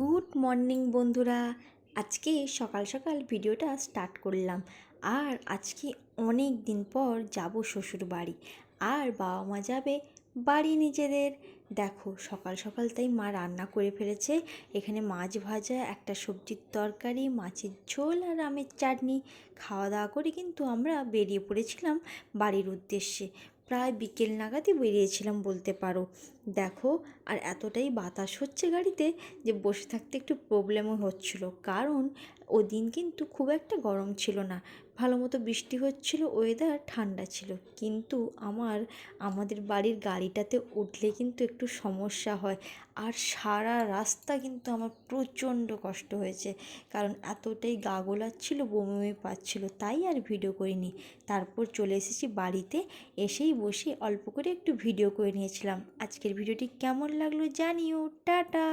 Good morning বন্ধুরা। আজকে সকাল সকাল ভিডিওটা স্টার্ট করলাম। আর আজকে অনেক দিন পর যাব শ্বশুর বাড়ি, আর বাবা মা যাবে বাড়ি নিজেদের। দেখো সকাল সকাল তাই মা রান্না করে ফেলেছে। এখানে মাছ ভাজা, একটা সবজির তরকারি, মাছের ঝোল আর আমের চাটনি। খাওয়া দাওয়া করে কিন্তু আমরা বেরিয়ে পড়েছিলাম বাড়ির উদ্দেশ্যে। প্রায় বিকেল নাগাদই বেরিয়েছিলাম বলতে পারো। দেখো, আর এতটাই বাতাস হচ্ছে গাড়িতে যে বসে থাকতে একটু প্রবলেমও হচ্ছিল, কারণ ওদিন কিন্তু খুব একটা গরম ছিল না, ভালো মতো বৃষ্টি হচ্ছিল, ওয়েদার ঠান্ডা ছিল। কিন্তু আমাদের বাড়ির গাড়িটাতে উঠলে কিন্তু একটু সমস্যা হয়। আর সারা রাস্তা কিন্তু আমার প্রচণ্ড কষ্ট হয়েছে, কারণ এতটাই গা গোলাচ্ছিল, বমি বমি পাচ্ছিল, তাই আর ভিডিও করিনি। তারপর চলে এসেছি বাড়িতে, এসেই বসে অল্প করে একটু ভিডিও করে নিয়েছিলাম। আজকের ভিডিওটি কেমন লাগলো জানিও। টাটা।